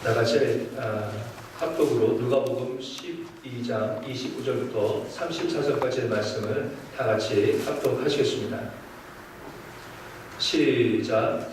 나같이 합독으로 누가복음 12장 29절부터 34절까지의 말씀을 다 같이 합독하시겠습니다. 시작.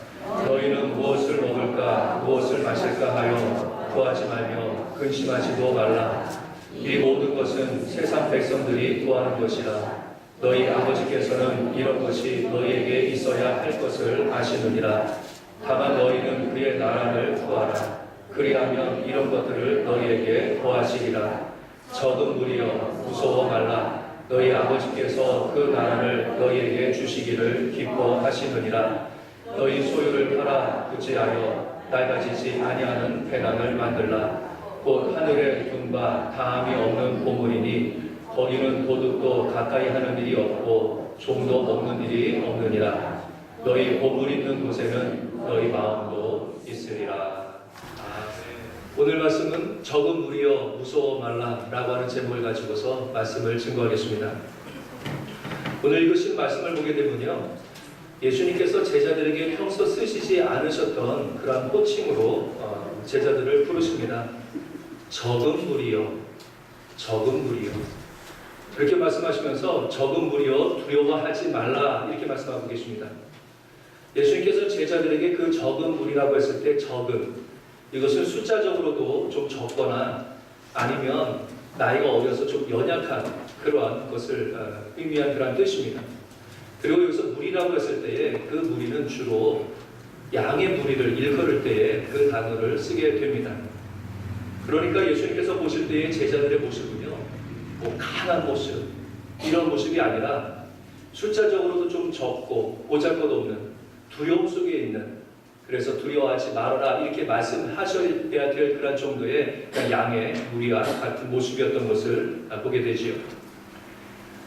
너희는 무엇을 먹을까 무엇을 마실까 하여 구하지 말며 근심하지도 말라. 이 모든 것은 세상 백성들이 구하는 것이라. 너희 아버지께서는 이런 것이 너희에게 있어야 할 것을 아시느니라. 다만 너희는 그의 나라를 구하라. 그리하면 이런 것들을 너희에게 더하시리라. 적은 무리여 무서워 말라. 너희 아버지께서 그 나라를 너희에게 주시기를 기뻐하시느니라. 너희 소유를 팔아 부지하여 낡아지지 아니하는 배낭을 만들라. 곧 하늘에 둔 바 다함이 없는 보물이니 거기는 도둑도 가까이 하는 일이 없고 종도 먹는 일이 없느니라. 너희 보물 있는 곳에는 너희 마음도 있으리라. 오늘 말씀은 적은 무리여 무서워 말라 라고 하는 제목을 가지고서 말씀을 증거하겠습니다. 오늘 읽으신 말씀을 보게 되면요, 예수님께서 제자들에게 평소 쓰시지 않으셨던 그런 호칭으로 제자들을 부르십니다. 적은 무리여, 적은 무리여. 그렇게 말씀하시면서 적은 무리여 두려워하지 말라 이렇게 말씀하고 계십니다. 예수님께서 제자들에게 그 적은 무리라고 했을 때 적은, 이것은 숫자적으로도 좀 적거나 아니면 나이가 어려서 좀 연약한 그러한 것을 의미한 그런 뜻입니다. 그리고 여기서 무리라고 했을 때에 그 무리는 주로 양의 무리를 일컬을 때에 그 단어를 쓰게 됩니다. 그러니까 예수님께서 보실 때의 제자들의 모습은요, 뭐 강한 모습 이런 모습이 아니라 숫자적으로도 좀 적고 보잘것없는 두려움 속에 있는, 그래서 두려워하지 말아라 이렇게 말씀하셔야 될 그런 정도의 양의 무리와 같은 모습이었던 것을 보게 되지요.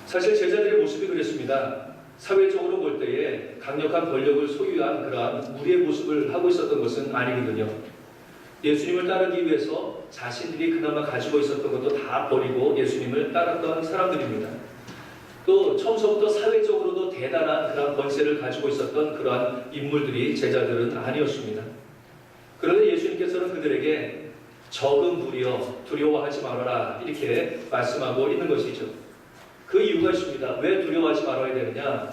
사실 제자들의 모습이 그랬습니다. 사회적으로 볼 때에 강력한 권력을 소유한 그러한 무리의 모습을 하고 있었던 것은 아니거든요. 예수님을 따르기 위해서 자신들이 그나마 가지고 있었던 것도 다 버리고 예수님을 따랐던 사람들입니다. 또 처음서부터 사회적으로도 대단한 그런 권세를 가지고 있었던 그러한 인물들이 제자들은 아니었습니다. 그런데 예수님께서는 그들에게 적은 무리여 두려워하지 말아라 이렇게 말씀하고 있는 것이죠. 그 이유가 있습니다. 왜 두려워하지 말아야 되느냐?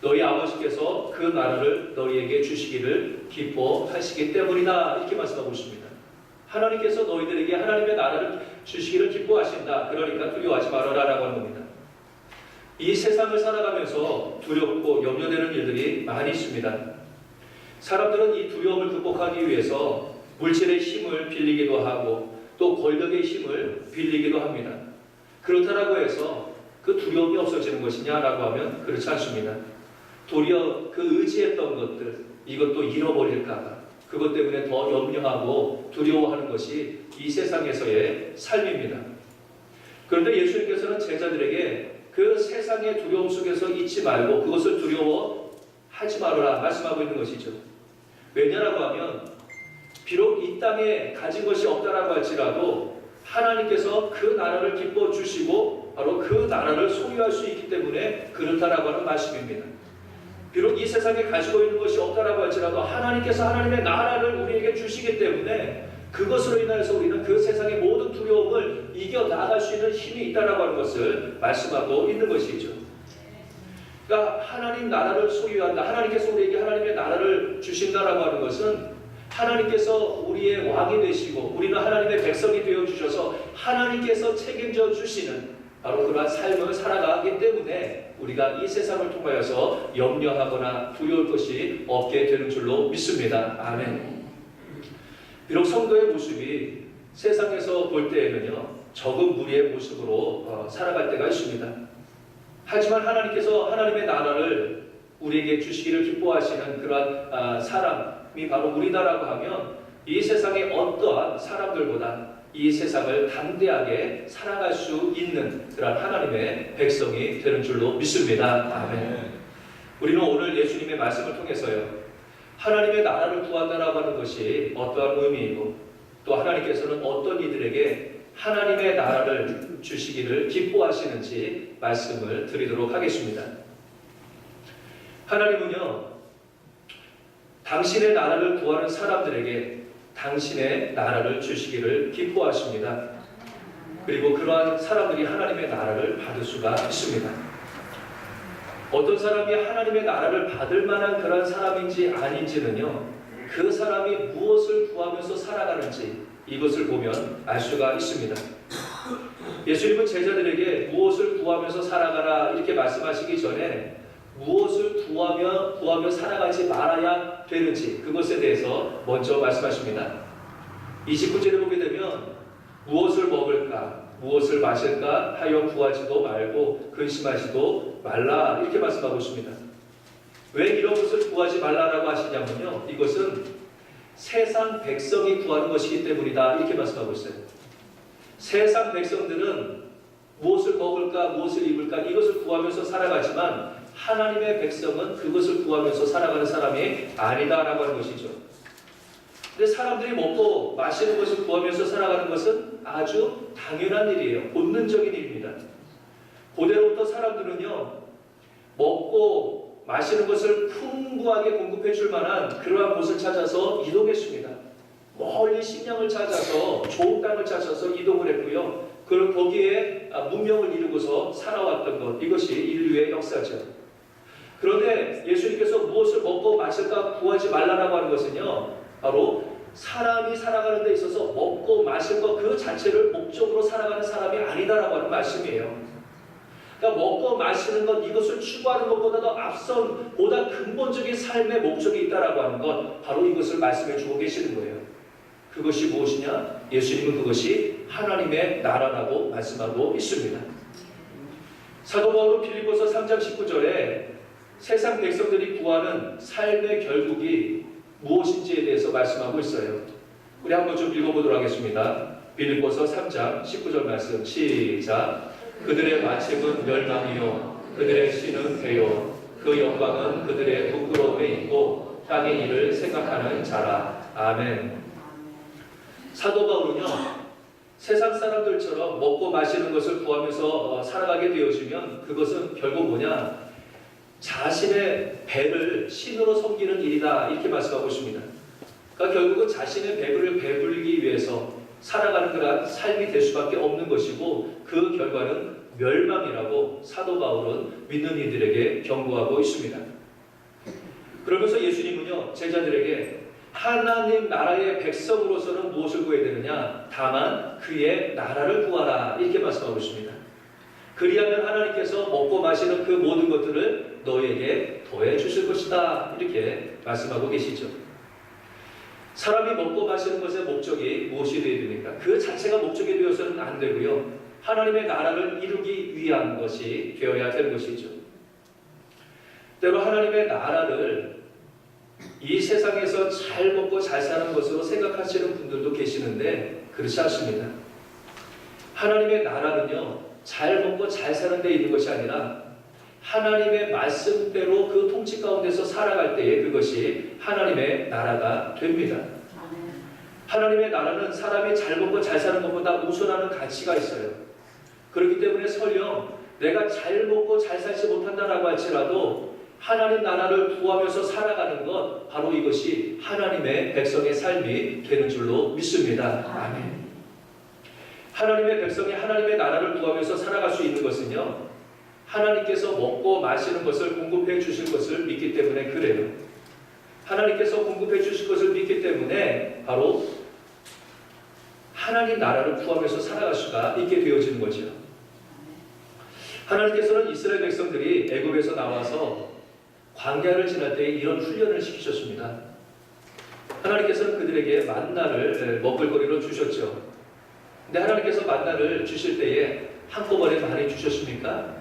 너희 아버지께서 그 나라를 너희에게 주시기를 기뻐하시기 때문이다 이렇게 말씀하고 있습니다. 하나님께서 너희들에게 하나님의 나라를 주시기를 기뻐하신다. 그러니까 두려워하지 말아라 라고 하는 겁니다. 이 세상을 살아가면서 두렵고 염려되는 일들이 많이 있습니다. 사람들은 이 두려움을 극복하기 위해서 물질의 힘을 빌리기도 하고 또 권력의 힘을 빌리기도 합니다. 그렇다라고 해서 그 두려움이 없어지는 것이냐라고 하면 그렇지 않습니다. 도리어 그 의지했던 것들, 이것도 잃어버릴까봐 그것 때문에 더 염려하고 두려워하는 것이 이 세상에서의 삶입니다. 그런데 예수님께서는 제자들에게 그 세상의 두려움 속에서 잊지 말고 그것을 두려워하지 말아라 말씀하고 있는 것이죠. 왜냐라고 하면 비록 이 땅에 가진 것이 없다라고 할지라도 하나님께서 그 나라를 기뻐 주시고 바로 그 나라를 소유할 수 있기 때문에 그렇다라고 하는 말씀입니다. 비록 이 세상에 가지고 있는 것이 없다라고 할지라도 하나님께서 하나님의 나라를 우리에게 주시기 때문에 그것으로 인하여서 우리는 그 세상의 모든 두려움을 이겨나갈 수 있는 힘이 있다라고 하는 것을 말씀하고 있는 것이죠. 그러니까 하나님 나라를 소유한다. 하나님께서 우리에게 하나님의 나라를 주신다라고 하는 것은 하나님께서 우리의 왕이 되시고 우리는 하나님의 백성이 되어주셔서 하나님께서 책임져 주시는 바로 그러한 삶을 살아가기 때문에 우리가 이 세상을 통하여서 염려하거나 두려울 것이 없게 되는 줄로 믿습니다. 아멘. 비록 성도의 모습이 세상에서 볼 때에는요, 적은 무리의 모습으로 살아갈 때가 있습니다. 하지만 하나님께서 하나님의 나라를 우리에게 주시기를 기뻐하시는 그러한 사람이 바로 우리다라고 하면 이 세상의 어떠한 사람들보다 이 세상을 담대하게 살아갈 수 있는 그런 하나님의 백성이 되는 줄로 믿습니다. 아멘. 우리는 오늘 예수님의 말씀을 통해서요, 하나님의 나라를 구한다라고 하는 것이 어떠한 의미이고 또 하나님께서는 어떤 이들에게 하나님의 나라를 주시기를 기뻐하시는지 말씀을 드리도록 하겠습니다. 하나님은요, 당신의 나라를 구하는 사람들에게 당신의 나라를 주시기를 기뻐하십니다. 그리고 그러한 사람들이 하나님의 나라를 받을 수가 있습니다. 어떤 사람이 하나님의 나라를 받을 만한 그런 사람인지 아닌지는요, 그 사람이 무엇을 구하면서 살아가는지 이것을 보면 알 수가 있습니다. 예수님은 제자들에게 무엇을 구하면서 살아가라 이렇게 말씀하시기 전에 무엇을 구하며 살아가지 말아야 되는지 그것에 대해서 먼저 말씀하십니다. 29절에 보게 되면 무엇을 먹을까, 무엇을 마실까 하여 구하지도 말고 근심하지도 말라 이렇게 말씀하고 있습니다. 왜 이런 것을 구하지 말라라고 하시냐면요, 이것은 세상 백성이 구하는 것이기 때문이다 이렇게 말씀하고 있어요. 세상 백성들은 무엇을 먹을까, 무엇을 입을까 이것을 구하면서 살아가지만 하나님의 백성은 그것을 구하면서 살아가는 사람이 아니다라고 하는 것이죠. 근데 사람들이 먹고 마시는 것을 구하면서 살아가는 것은 아주 당연한 일이에요. 본능적인 일입니다. 고대로부터 사람들은요, 먹고 마시는 것을 풍부하게 공급해 줄 만한 그러한 곳을 찾아서 이동했습니다. 멀리 식량을 찾아서 좋은 땅을 찾아서 이동을 했고요. 그리고 거기에 문명을 이루고서 살아왔던 것, 이것이 인류의 역사죠. 그런데 예수님께서 무엇을 먹고 마실까 구하지 말라라고 하는 것은요, 바로 사람이 살아가는 데 있어서 먹고 마실 것 그 자체를 목적으로 살아가는 사람이 아니다라고 하는 말씀이에요. 그러니까 먹고 마시는 것, 이것을 추구하는 것보다도 앞선 보다 근본적인 삶의 목적이 있다라고 하는 것, 바로 이것을 말씀해 주고 계시는 거예요. 그것이 무엇이냐? 예수님은 그것이 하나님의 나라라고 말씀하고 있습니다. 사도 바울은 빌립보서 3장 19절에 세상 백성들이 구하는 삶의 결국이 무엇인지에 대해서 말씀하고 있어요. 우리 한번 좀 읽어보도록 하겠습니다. 빌립보서 3장 19절 말씀 시작. 그들의 마침은 멸망이요 그들의 씨는 배요 그 영광은 그들의 부끄러움에 있고 땅의 일을 생각하는 자라. 아멘. 사도 바울은요, 세상 사람들처럼 먹고 마시는 것을 구하면서 살아가게 되어지면 그것은 결국 뭐냐? 자신의 배를 신으로 섬기는 일이다 이렇게 말씀하고 있습니다. 그러니까 결국은 자신의 배를 배불리기 위해서 살아가는 그런 삶이 될 수밖에 없는 것이고 그 결과는 멸망이라고 사도 바울은 믿는 이들에게 경고하고 있습니다. 그러면서 예수님은요, 제자들에게 하나님 나라의 백성으로서는 무엇을 구해야 되느냐? 다만 그의 나라를 구하라 이렇게 말씀하고 있습니다. 그리하면 하나님께서 먹고 마시는 그 모든 것들을 너에게 더해 주실 것이다 이렇게 말씀하고 계시죠. 사람이 먹고 마시는 것의 목적이 무엇이 되어야 됩니까? 그 자체가 목적이 되어서는 안 되고요, 하나님의 나라를 이루기 위한 것이 되어야 되는 것이죠. 때로 하나님의 나라를 이 세상에서 잘 먹고 잘 사는 것으로 생각하시는 분들도 계시는데 그렇지 않습니다. 하나님의 나라는요, 잘 먹고 잘 사는 데 있는 것이 아니라 하나님의 말씀대로 그 통치 가운데서 살아갈 때에 그것이 하나님의 나라가 됩니다. 하나님의 나라는 사람이 잘 먹고 잘 사는 것보다 우선하는 가치가 있어요. 그렇기 때문에 설령 내가 잘 먹고 잘 살지 못한다라고 할지라도 하나님 나라를 구하면서 살아가는 것, 바로 이것이 하나님의 백성의 삶이 되는 줄로 믿습니다. 아멘. 하나님의 백성이 하나님의 나라를 구하면서 살아갈 수 있는 것은요, 하나님께서 먹고 마시는 것을 공급해 주실 것을 믿기 때문에 그래요. 하나님께서 공급해 주실 것을 믿기 때문에 바로 하나님 나라를 구하면서 살아갈 수가 있게 되어지는 거죠. 하나님께서는 이스라엘 백성들이 애굽에서 나와서 광야를 지날 때 이런 훈련을 시키셨습니다. 하나님께서는 그들에게 만나를 먹을거리로 주셨죠. 근데 하나님께서 만나를 주실 때에 한꺼번에 많이 주셨습니까?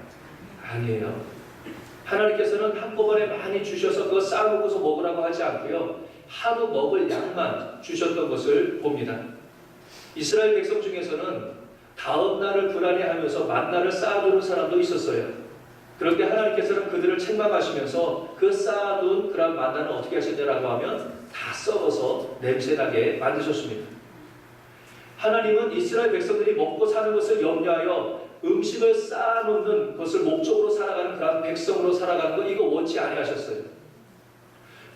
아니에요. 하나님께서는 한꺼번에 많이 주셔서 그거 쌓아놓고서 먹으라고 하지 않고요, 하루 먹을 양만 주셨던 것을 봅니다. 이스라엘 백성 중에서는 다음 날을 불안해하면서 만나를 쌓아두는 사람도 있었어요. 그런데 하나님께서는 그들을 책망하시면서 그 쌓아둔 그런 만나는 어떻게 하셨냐라고 하면 다 썩어서 냄새나게 만드셨습니다. 하나님은 이스라엘 백성들이 먹고 사는 것을 염려하여 음식을 쌓아놓는 것을 목적으로 살아가는 그런 백성으로 살아가는 거, 이거 원치 아니하셨어요.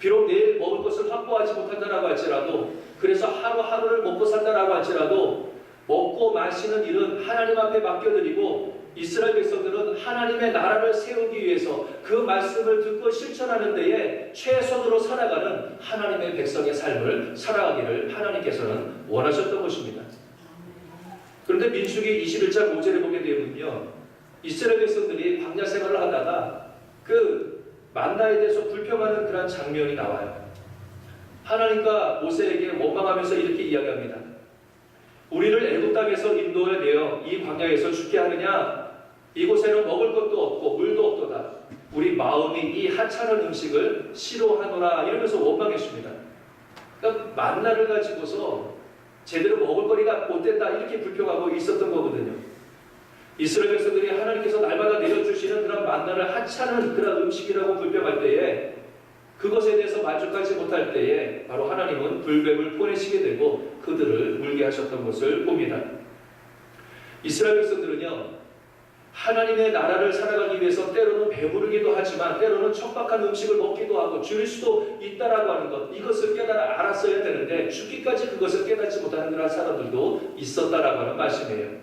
비록 내일 먹을 것을 확보하지 못한다라고 할지라도, 그래서 하루하루를 먹고 산다라고 할지라도 먹고 마시는 일은 하나님 앞에 맡겨드리고, 이스라엘 백성들은 하나님의 나라를 세우기 위해서 그 말씀을 듣고 실천하는 데에 최선으로 살아가는 하나님의 백성의 삶을 살아가기를 하나님께서는 원하셨던 것입니다. 그런데 민수기 21장 5절에 보게 되면요, 이스라엘 백성들이 광야 생활을 하다가 그 만나에 대해서 불평하는 그런 장면이 나와요. 하나님과 모세에게 원망하면서 이렇게 이야기합니다. 우리를 애굽 땅에서 인도해 내어 이 광야에서 죽게 하느냐? 이곳에는 먹을 것도 없고 물도 없도다. 우리 마음이 이 하찮은 음식을 싫어하노라. 이러면서 원망했습니다. 그러니까 만나를 가지고서 제대로 먹을 거리가 못 된다, 이렇게 불평하고 있었던 거거든요. 이스라엘 백성들이 하나님께서 날마다 내려주시는 그런 만나를 하찮은 그런 음식이라고 불평할 때에, 그것에 대해서 만족하지 못할 때에 바로 하나님은 불뱀을 보내시게 되고 그들을 물게 하셨던 것을 봅니다. 이스라엘 백성들은요, 하나님의 나라를 살아가기 위해서 때로는 배부르기도 하지만 때로는 척박한 음식을 먹기도 하고 줄일 수도 있다라고 하는 것, 이것을 깨달아 알았어야 되는데 죽기까지 그것을 깨닫지 못하는 그런 사람들도 있었다라고 하는 말씀이에요.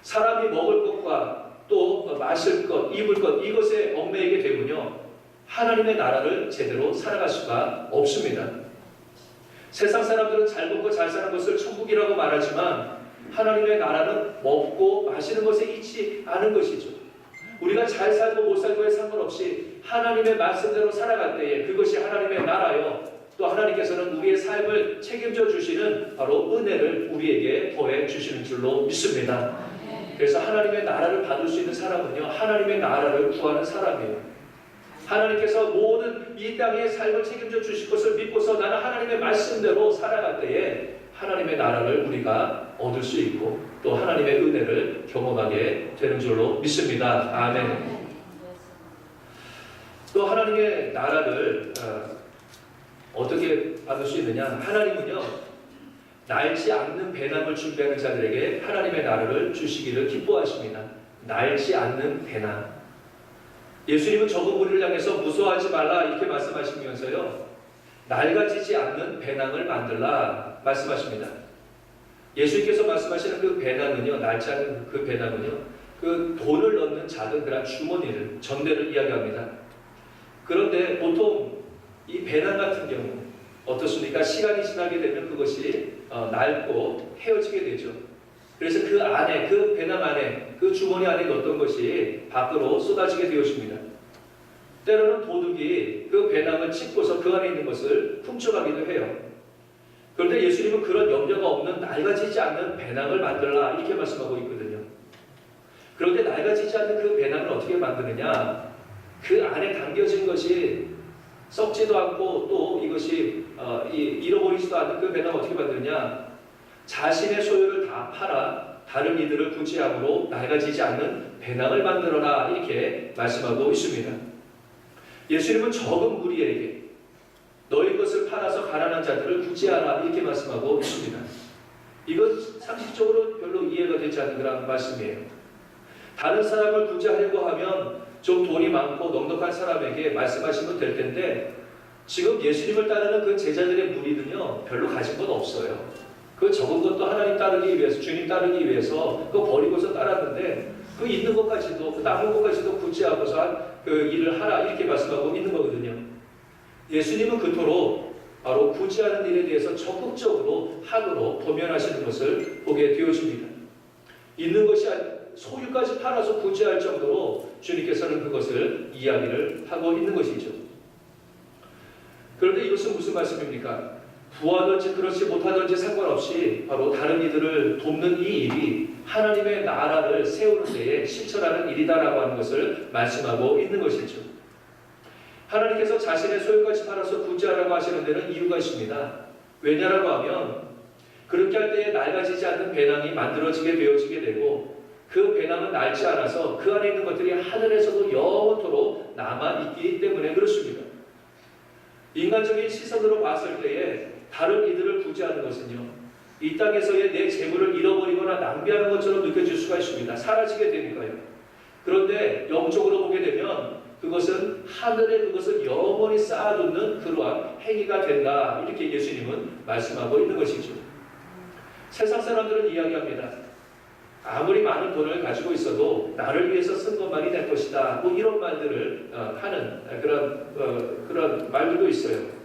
사람이 먹을 것과 또 마실 것, 입을 것, 이것에 얽매이게 되면요, 하나님의 나라를 제대로 살아갈 수가 없습니다. 세상 사람들은 잘 먹고 잘 사는 것을 천국이라고 말하지만 하나님의 나라는 먹고 마시는 것에 있지 않은 것이죠. 우리가 잘 살고 못 살고에 상관없이 하나님의 말씀대로 살아갈 때에 그것이 하나님의 나라요, 또 하나님께서는 우리의 삶을 책임져 주시는 바로 은혜를 우리에게 더해 주시는 줄로 믿습니다. 그래서 하나님의 나라를 받을 수 있는 사람은요, 하나님의 나라를 구하는 사람이에요. 하나님께서 모든 이 땅의 삶을 책임져 주실 것을 믿고서 나는 하나님의 말씀대로 살아갈 때에 하나님의 나라를 우리가 얻을 수 있고 또 하나님의 은혜를 경험하게 되는 줄로 믿습니다. 아멘. 또 하나님의 나라를 어떻게 받을 수 있느냐? 하나님은요, 날지 않는 배낭을 준비하는 자들에게 하나님의 나라를 주시기를 기뻐하십니다. 날지 않는 배낭. 예수님은 적은 무리를 향해서 무서워하지 말라 이렇게 말씀하시면서요, 낡아지지 않는 배낭을 만들라 말씀하십니다. 예수님께서 말씀하시는 그 배낭은요, 낡지 않는 그 배낭은요, 그 돈을 넣는 작은 그런 주머니를, 전대를 이야기합니다. 그런데 보통 이 배낭 같은 경우 어떻습니까? 시간이 지나게 되면 그것이 낡고 헤어지게 되죠. 그래서 그 안에, 그 배낭 안에, 그 주머니 안에 넣었던 것이 밖으로 쏟아지게 되었습니다. 때로는 도둑이 그 배낭을 찢고서 그 안에 있는 것을 훔쳐가기도 해요. 그런데 예수님은 그런 염려가 없는 낡아지지 않는 배낭을 만들라 이렇게 말씀하고 있거든요. 그런데 낡아지지 않는 그 배낭을 어떻게 만드느냐? 그 안에 담겨진 것이 썩지도 않고 또 이것이 잃어버리지도 않는 그 배낭을 어떻게 만드느냐? 자신의 소유를 다 팔아 다른 이들을 구제함으로 낡아지지 않는 배낭을 만들어라 이렇게 말씀하고 있습니다. 예수님은 적은 무리에게 너희 것을 팔아서 가난한 자들을 구제하라 이렇게 말씀하고 있습니다. 이건 상식적으로 별로 이해가 되지 않는 그런 말씀이에요. 다른 사람을 구제하려고 하면 좀 돈이 많고 넉넉한 사람에게 말씀하시면 될 텐데, 지금 예수님을 따르는 그 제자들의 무리는요, 별로 가진 건 없어요. 그 적은 것도 하나님 따르기 위해서, 주님 따르기 위해서 그거 버리고서 따랐는데 그 있는 것까지도, 그 남은 것까지도 구제하고서 그 일을 하라 이렇게 말씀하고 있는 거거든요. 예수님은 그토록 바로 구제하는 일에 대해서 적극적으로 학으로 도면하시는 것을 보게 되어집니다. 있는 것이 소유까지 팔아서 구제할 정도로 주님께서는 그것을 이야기를 하고 있는 것이죠. 그런데 이것은 무슨 말씀입니까? 부하든지 그렇지 못하든지 상관없이 바로 다른 이들을 돕는 이 일이 하나님의 나라를 세우는 데에 실천하는 일이다라고 하는 것을 말씀하고 있는 것이죠. 하나님께서 자신의 소유까지 팔아서 구제하라고 하시는 데는 이유가 있습니다. 왜냐라고 하면 그렇게 할 때에 낡아지지 않는 배낭이 만들어지게 되어지게 되고 그 배낭은 낡지 않아서 그 안에 있는 것들이 하늘에서도 영원토록 남아있기 때문에 그렇습니다. 인간적인 시선으로 봤을 때에 다른 이들을 구제하는 것은요, 이 땅에서의 내 재물을 잃어버리거나 낭비하는 것처럼 느껴질 수가 있습니다. 사라지게 되니까요. 그런데 영적으로 보게 되면 그것은 하늘에 그것을 영원히 쌓아두는 그러한 행위가 된다. 이렇게 예수님은 말씀하고 있는 것이죠. 세상 사람들은 이야기합니다. 아무리 많은 돈을 가지고 있어도 나를 위해서 쓴 것만이 될 것이다. 뭐 이런 말들을 하는 그런 말들도 있어요.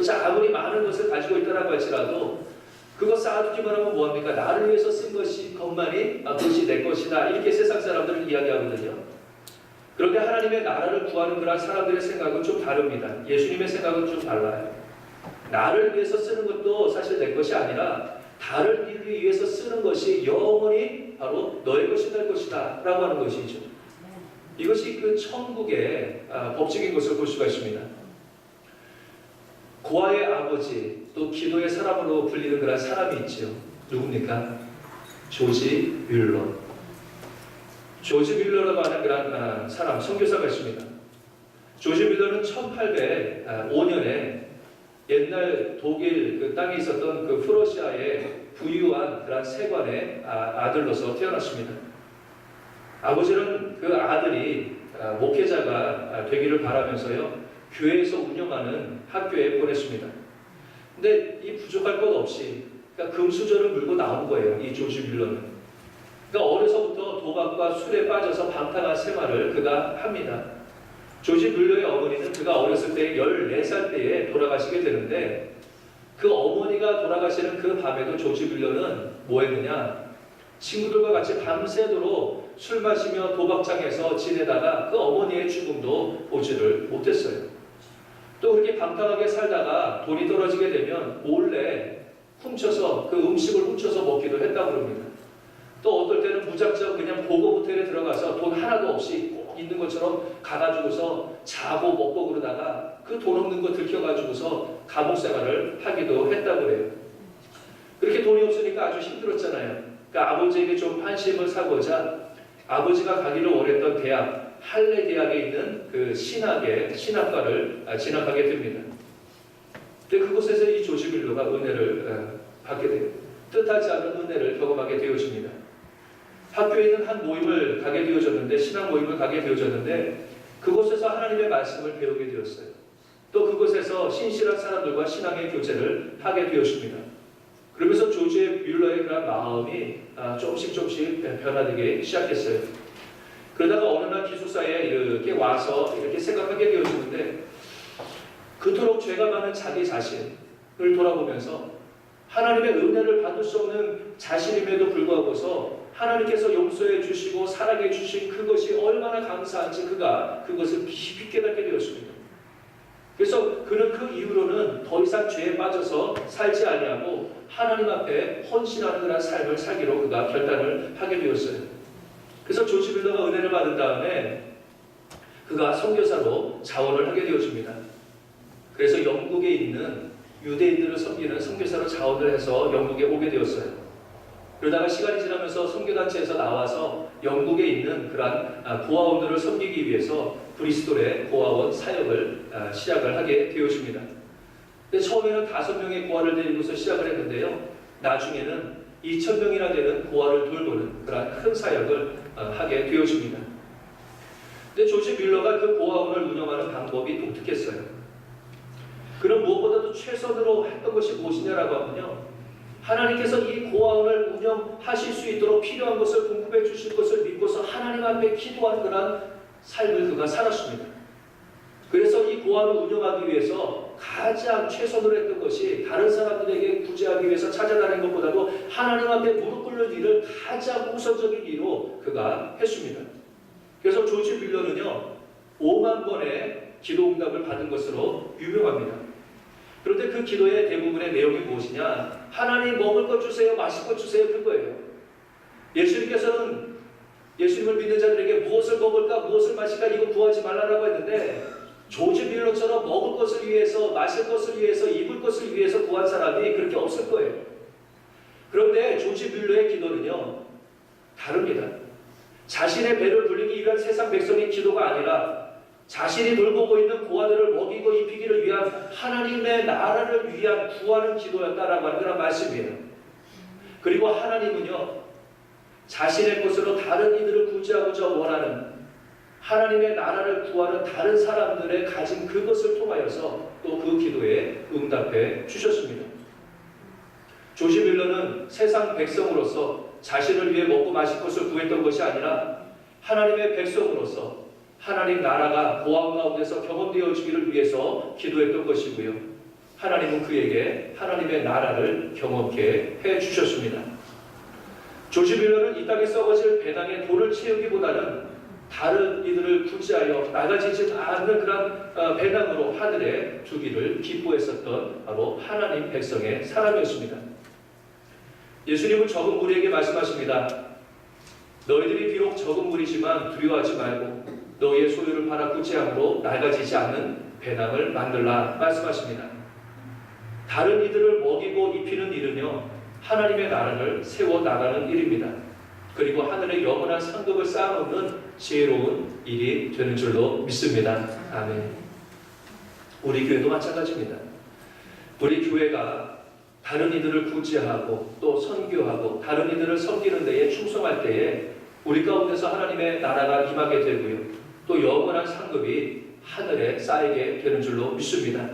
자, 아무리 많은 것을 가지고 있다라고 할지라도 그거 쌓아두기만 하면 뭐합니까? 나를 위해서 쓴 것만이 그것이 내 것이다. 이렇게 세상 사람들은 이야기하거든요. 그런데 하나님의 나라를 구하는 그런 사람들의 생각은 좀 다릅니다. 예수님의 생각은 좀 달라요. 나를 위해서 쓰는 것도 사실 내 것이 아니라 다른 일을 위해서 쓰는 것이 영원히 바로 너의 것이 될 것이다 라고 하는 것이죠. 이것이 그 천국의 법칙인 것을 볼 수가 있습니다. 고아의 아버지 또 기도의 사람으로 불리는 그런 사람이 있죠. 누굽니까? 조지 뮬러. 조지 뮬러라고 하는 그런 사람, 선교사가 있습니다. 조지 뮬러는 1805년에 옛날 독일 그 땅에 있었던 그 프러시아의 부유한 그런 세관의 아들로서 태어났습니다. 아버지는 그 아들이 목회자가 되기를 바라면서요, 교회에서 운영하는 학교에 보냈습니다. 근데 이 부족할 것 없이 그러니까 금수저를 물고 나온 거예요, 이 조지 뮬러는. 그러니까 어려서부터 도박과 술에 빠져서 방탕한 생활을 그가 합니다. 조지 뮬러의 어머니는 그가 어렸을 때 14살 때에 돌아가시게 되는데 그 어머니가 돌아가시는 그 밤에도 조지 뮬러는 뭐 했느냐? 친구들과 같이 밤새도록 술 마시며 도박장에서 지내다가 그 어머니의 죽음도 보지를 못했어요. 또 그렇게 방탕하게 살다가 돈이 떨어지게 되면 몰래 훔쳐서 그 음식을 훔쳐서 먹기도 했다고 합니다. 또 어떨 때는 무작정 그냥 보고 호텔에 들어가서 돈 하나도 없이 꼭 있는 것처럼 가가지고서 자고 먹고 그러다가 그 돈 없는 거 들켜가지고서 감옥 생활을 하기도 했다고 그래요. 그렇게 돈이 없으니까 아주 힘들었잖아요. 그러니까 아버지에게 좀 환심을 사고자 아버지가 가기를 원했던 대학, 할레 대학에 있는 그 신학과를 진학하게 됩니다. 근데 그곳에서 이 조지 뮬러가 은혜를 받게 돼요. 뜻하지 않은 은혜를 경험하게 되어집니다. 학교에 있는 한 모임을 가게 되어졌는데, 신학 모임을 가게 되어졌는데 그곳에서 하나님의 말씀을 배우게 되었어요. 또 그곳에서 신실한 사람들과 신앙의 교제를 하게 되었습니다. 그러면서 조지 뮬러의 그런 마음이 조금씩 변화되기 시작했어요. 그러다가 어느 날 기숙사에 이렇게 와서 이렇게 생각하게 되어지는데 그토록 죄가 많은 자기 자신을 돌아보면서 하나님의 은혜를 받을 수 없는 자신임에도 불구하고서 하나님께서 용서해 주시고 사랑해 주신 그것이 얼마나 감사한지 그가 그것을 깊이 깨닫게 되었습니다. 그래서 그는 그 이후로는 더 이상 죄에 빠져서 살지 아니하고 하나님 앞에 헌신하는 그런 삶을 살기로 그가 결단을 하게 되었어요. 그래서 조지 뮬러가 은혜를 받은 다음에 그가 선교사로 자원을 하게 되어집니다. 그래서 영국에 있는 유대인들을 섬기는 선교사로 자원을 해서 영국에 오게 되었어요. 그러다가 시간이 지나면서 선교단체에서 나와서 영국에 있는 그러한 고아원들을 섬기기 위해서 브리스톨의 고아원 사역을 시작을 하게 되어집니다. 근데 처음에는 5명의 고아를 데리고서 시작을 했는데요. 나중에는 2,000명이나 되는 고아를 돌보는 그러한 큰 사역을 하게 되어집니다. 근데 조지 뮬러가 그 고아원을 운영하는 방법이 독특했어요. 그는 무엇보다도 최선으로 했던 것이 무엇이냐라고 하면요, 하나님께서 이 고아원을 운영하실 수 있도록 필요한 것을 공급해 주실 것을 믿고서 하나님 앞에 기도하는 그런 삶을 그가 살았습니다. 그래서 이 고아원을 운영하기 위해서 가장 최선으로 했던 것이 다른 사람들에게 구제하기 위해서 찾아다니는 것보다도 하나님 앞에 무릎 꿇는 일을 가장 우선적인 일로 그가 했습니다. 그래서 조지 뮬러는요 5만 번의 기도 응답을 받은 것으로 유명합니다. 그런데 그 기도의 대부분의 내용이 무엇이냐? 하나님 먹을 것 주세요, 마실 것 주세요, 그거예요. 예수님께서는 예수님을 믿는 자들에게 무엇을 먹을까, 무엇을 마실까 이거 구하지 말라라고 했는데 조지 뮬러처럼 먹을 것을 위해서, 마실 것을 위해서, 입을 것을 위해서 구한 사람이 그렇게 없을 거예요. 그런데 조지 뮬러의 기도는요 다릅니다. 자신의 배를 불리기 위한 세상 백성의 기도가 아니라 자신이 돌보고 있는 고아들을 먹이고 입히기를 위한 하나님의 나라를 위한 구하는 기도였다라고 하는 그런 말씀이에요. 그리고 하나님은요 자신의 것으로 다른 이들을 구제하고자 원하는 하나님의 나라를 구하는 다른 사람들의 가진 그것을 통하여서 또 그 기도에 응답해 주셨습니다. 조시 밀러는 세상 백성으로서 자신을 위해 먹고 마실 것을 구했던 것이 아니라 하나님의 백성으로서 하나님 나라가 보안 가운데서 경험되어지기를 위해서 기도했던 것이고요. 하나님은 그에게 하나님의 나라를 경험케 해주셨습니다. 조시 밀러는 이 땅에 썩어질 배낭에 돌을 채우기보다는 다른 이들을 구제하여 나가지지 않는 그런 배낭으로 하늘에 두기를 기뻐했었던 바로 하나님 백성의 사람이었습니다. 예수님은 적은 무리에게 말씀하십니다. 너희들이 비록 적은 무리지만 두려워하지 말고 너희의 소유를 팔아 구제함으로 낡아지지 않는 배낭을 만들라 말씀하십니다. 다른 이들을 먹이고 입히는 일은요, 하나님의 나라를 세워나가는 일입니다. 그리고 하늘의 영원한 상급을 쌓아놓는 지혜로운 일이 되는 줄로 믿습니다. 아멘. 우리 교회도 마찬가지입니다. 우리 교회가 다른 이들을 구제하고 또 선교하고 다른 이들을 섬기는 데에 충성할 때에 우리 가운데서 하나님의 나라가 임하게 되고요. 또 영원한 상급이 하늘에 쌓이게 되는 줄로 믿습니다.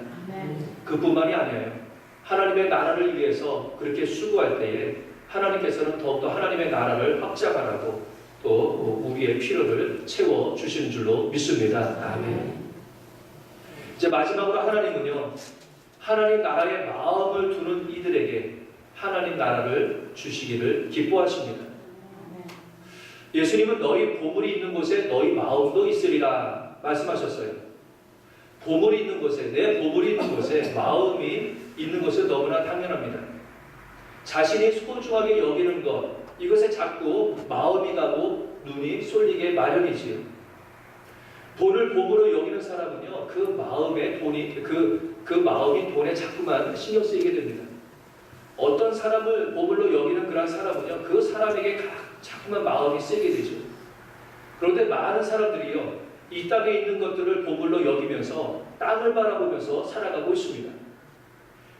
그뿐만이 아니에요. 하나님의 나라를 위해서 그렇게 수고할 때에 하나님께서는 더욱더 하나님의 나라를 확장하라고 또 우리의 필요를 채워주시는 줄로 믿습니다. 아멘. 이제 마지막으로 하나님은요, 하나님 나라의 마음을 두는 이들에게 하나님 나라를 주시기를 기뻐하십니다. 예수님은 너희 보물이 있는 곳에 너희 마음도 있으리라 말씀하셨어요. 보물이 있는 곳에, 내 보물이 있는 곳에 마음이 있는 것은 너무나 당연합니다. 자신이 소중하게 여기는 것, 이것에 자꾸 마음이 가고 눈이 쏠리게 마련이지요. 돈을 보물로 여기는 사람은요, 그 마음이 돈에 자꾸만 신경 쓰이게 됩니다. 어떤 사람을 보물로 여기는 그런 사람은요, 그 사람에게 자꾸만 마음이 쓰이게 되죠. 그런데 많은 사람들이요, 이 땅에 있는 것들을 보물로 여기면서 땅을 바라보면서 살아가고 있습니다.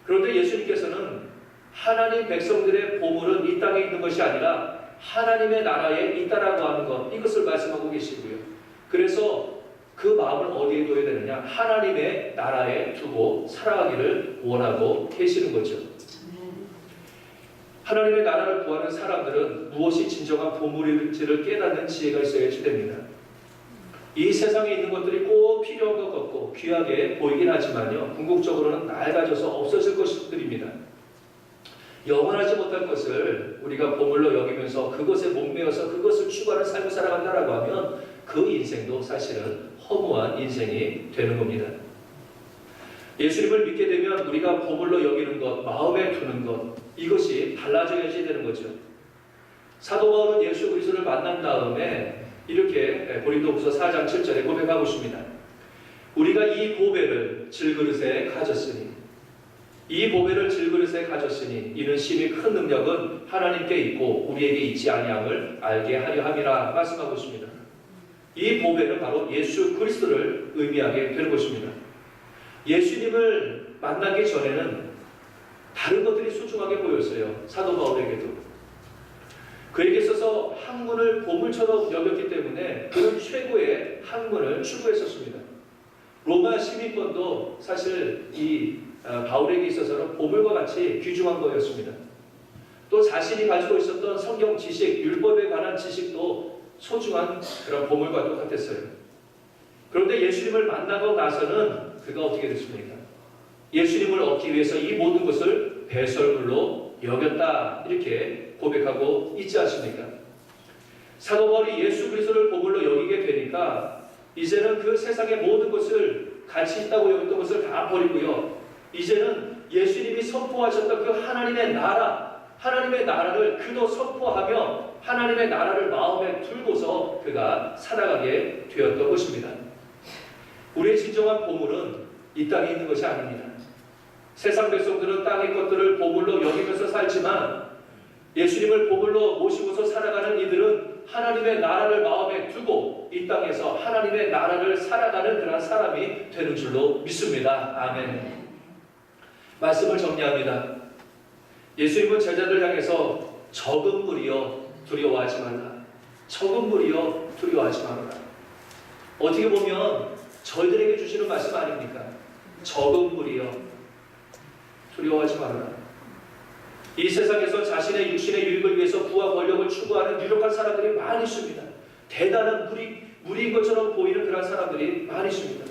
그런데 예수님께서는 하나님 백성들의 보물은 이 땅에 있는 것이 아니라 하나님의 나라에 있다라고 하는 것, 이것을 말씀하고 계시고요. 그래서 그 마음을 어디에 둬야 되느냐? 하나님의 나라에 두고 살아가기를 원하고 계시는 거죠. 하나님의 나라를 구하는 사람들은 무엇이 진정한 보물일지를 깨닫는 지혜가 있어야지 됩니다. 이 세상에 있는 것들이 꼭 필요한 것 같고 귀하게 보이긴 하지만요, 궁극적으로는 낡아져서 없어질 것들입니다. 영원하지 못할 것을 우리가 보물로 여기면서 그것에 목매어서 그것을 추구하는 삶을 살아간다라고 하면 그 인생도 사실은 허무한 인생이 되는 겁니다. 예수님을 믿게 되면 우리가 보물로 여기는 것, 마음에 두는 것, 이것이 달라져야지 되는 거죠. 사도 바울은 예수 그리스도를 만난 다음에 이렇게 고린도후서 4장 7절에 고백하고 있습니다. 우리가 이 보배를 질그릇에 가졌으니, 이 보배를 질그릇에 가졌으니 이는 심히 큰 능력은 하나님께 있고 우리에게 있지 아니함을 알게 하려 함이라 말씀하고 있습니다. 이 보배는 바로 예수 그리스도를 의미하게 되는 것입니다. 예수님을 만나기 전에는 다른 것들이 소중하게 보였어요. 사도 바울에게도. 그에게 있어서 학문을 보물처럼 여겼기 때문에 그는 최고의 학문을 추구했었습니다. 로마 시민권도 사실 이 바울에게 있어서는 보물과 같이 귀중한 거였습니다. 또 자신이 가지고 있었던 성경 지식, 율법에 관한 지식도 소중한 그런 보물과 똑같았어요. 그런데 예수님을 만나고 나서는 그가 어떻게 됐습니까? 예수님을 얻기 위해서 이 모든 것을 배설물로 여겼다, 이렇게 고백하고 있지 않습니까? 사도 바울이 예수 그리스도를 보물로 여기게 되니까 이제는 그 세상의 모든 것을 가치 있다고 여겼던 것을 다 버리고요, 이제는 예수님이 선포하셨던 그 하나님의 나라, 하나님의 나라를 그도 선포하며 하나님의 나라를 마음에 들고서 그가 살아가게 되었던 것입니다. 우리의 진정한 보물은 이 땅에 있는 것이 아닙니다. 세상 백성들은 땅의 것들을 보물로 여기면서 살지만 예수님을 보물로 모시고서 살아가는 이들은 하나님의 나라를 마음에 두고 이 땅에서 하나님의 나라를 살아가는 그런 사람이 되는 줄로 믿습니다. 아멘. 말씀을 정리합니다. 예수님은 제자들 향해서 적은 무리여 두려워하지 말라. 적은 무리여 두려워하지 말라. 어떻게 보면 저희들에게 주시는 말씀 아닙니까? 적은 무리여 두려워하지 말아라. 이 세상에서 자신의 육신의 유익을 위해서 부와 권력을 추구하는 유력한 사람들이 많이 있습니다. 대단한 무리인 것처럼 보이는 그런 사람들이 많이 있습니다.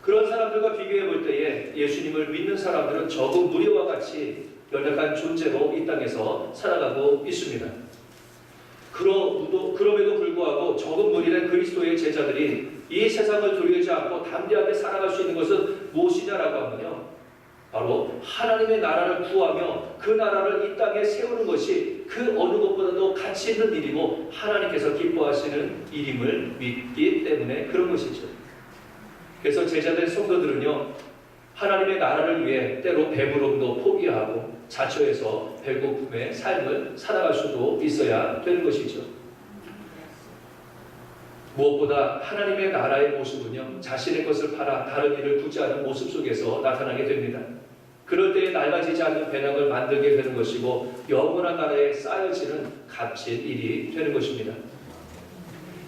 그런 사람들과 비교해 볼 때에 예수님을 믿는 사람들은 적은 무리와 같이 연약한 존재로 이 땅에서 살아가고 있습니다. 그럼에도 불구하고 적은 무리된 그리스도의 제자들이 이 세상을 두려워하지 않고 담대하게 살아갈 수 있는 것은 무엇이냐라고 하면요, 바로 하나님의 나라를 구하며 그 나라를 이 땅에 세우는 것이 그 어느 것보다도 가치 있는 일이고 하나님께서 기뻐하시는 일임을 믿기 때문에 그런 것이죠. 그래서 제자된 성도들은요, 하나님의 나라를 위해 때로 배부름도 포기하고 자처해서 배고픔의 삶을 살아갈 수도 있어야 되는 것이죠. 무엇보다 하나님의 나라의 모습은요, 자신의 것을 팔아 다른 일을 굳이 하는 모습 속에서 나타나게 됩니다. 그럴 때에 낡아지지 않는 배낭을 만들게 되는 것이고 영원한 나라에 쌓여지는 값진 일이 되는 것입니다.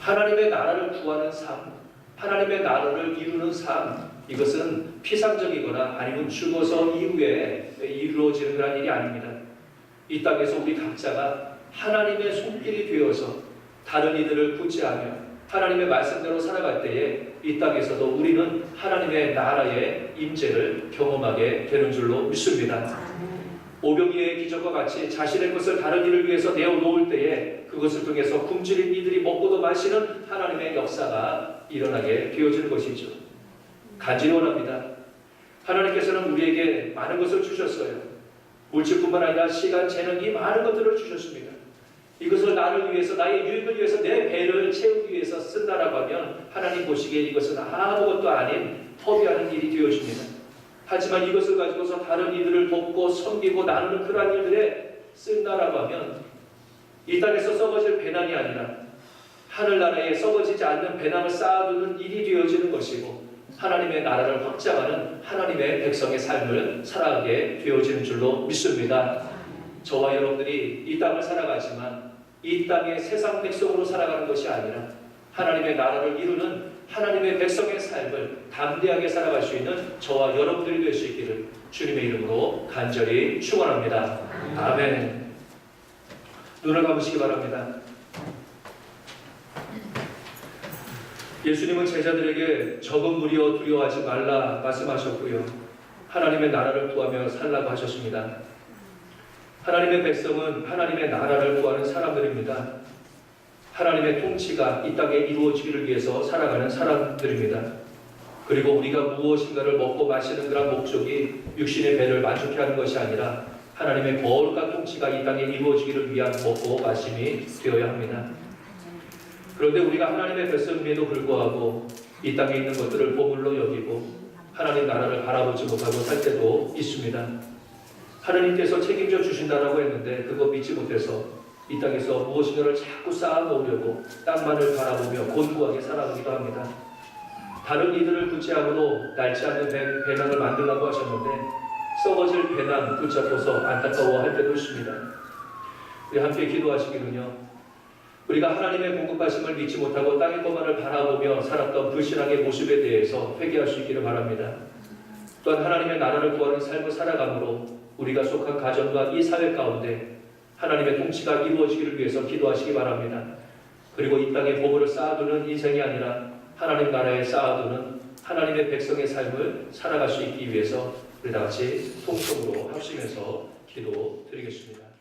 하나님의 나라를 구하는 삶, 하나님의 나라를 이루는 삶, 이것은 피상적이거나 아니면 죽어서 이후에 이루어지는 그런 일이 아닙니다. 이 땅에서 우리 각자가 하나님의 손길이 되어서 다른 이들을 구제하며 하나님의 말씀대로 살아갈 때에 이 땅에서도 우리는 하나님의 나라의 임재를 경험하게 되는 줄로 믿습니다. 오병이의 기적과 같이 자신의 것을 다른 이를 위해서 내어놓을 때에 그것을 통해서 굶주린 이들이 먹고도 마시는 하나님의 역사가 일어나게 되어지는 것이죠. 간절히 원합니다. 하나님께서는 우리에게 많은 것을 주셨어요. 물질뿐만 아니라 시간, 재능, 이 많은 것들을 주셨습니다. 이것을 나를 위해서, 나의 유익을 위해서, 내 배를 채우기 위해서 쓴다라고 하면 하나님 보시기에 이것은 아무것도 아닌 허비하는 일이 되어집니다. 하지만 이것을 가지고서 다른 이들을 돕고 섬기고 나누는 그러한 일들에 쓴다라고 하면 이 땅에서 썩어질 배낭이 아니라 하늘나라에 썩어지지 않는 배낭을 쌓아두는 일이 되어지는 것이고 하나님의 나라를 확장하는 하나님의 백성의 삶을 살아가게 되어지는 줄로 믿습니다. 저와 여러분들이 이 땅을 살아가지만 이 땅의 세상 백성으로 살아가는 것이 아니라 하나님의 나라를 이루는 하나님의 백성의 삶을 담대하게 살아갈 수 있는 저와 여러분들이 될 수 있기를 주님의 이름으로 간절히 축원합니다. 아멘. 눈을 감으시기 바랍니다. 예수님은 제자들에게 적은 무리여 두려워하지 말라 말씀하셨고요, 하나님의 나라를 구하며 살라고 하셨습니다. 하나님의 백성은 하나님의 나라를 구하는 사람들입니다. 하나님의 통치가 이 땅에 이루어지기를 위해서 살아가는 사람들입니다. 그리고 우리가 무엇인가를 먹고 마시는 그런 목적이 육신의 배를 만족해 하는 것이 아니라 하나님의 거룩한 통치가 이 땅에 이루어지기를 위한 먹고 마심이 되어야 합니다. 그런데 우리가 하나님의 백성임에도 불구하고 이 땅에 있는 것들을 보물로 여기고 하나님 나라를 바라보지 못하고 살 때도 있습니다. 하나님께서 책임져 주신다라고 했는데 그거 믿지 못해서 이 땅에서 무엇인가를 자꾸 쌓아놓으려고 땅만을 바라보며 곤고하게 살아가기도 합니다. 다른 이들을 구제함으로 닳지 않는 배낭을 만들라고 하셨는데 썩어질 배낭 붙잡고서 안타까워할 때도 있습니다. 우리 함께 기도하시기는요, 우리가 하나님의 공급하심을 믿지 못하고 땅의 것만을 바라보며 살았던 불신앙의 모습에 대해서 회개할 수 있기를 바랍니다. 또한 하나님의 나라를 구하는 삶을 살아감으로 우리가 속한 가정과 이 사회 가운데 하나님의 통치가 이루어지기를 위해서 기도하시기 바랍니다. 그리고 이 땅에 보물을 쌓아두는 인생이 아니라 하나님 나라에 쌓아두는 하나님의 백성의 삶을 살아갈 수 있기 위해서 우리 다 같이 통성으로 합심해서 기도드리겠습니다.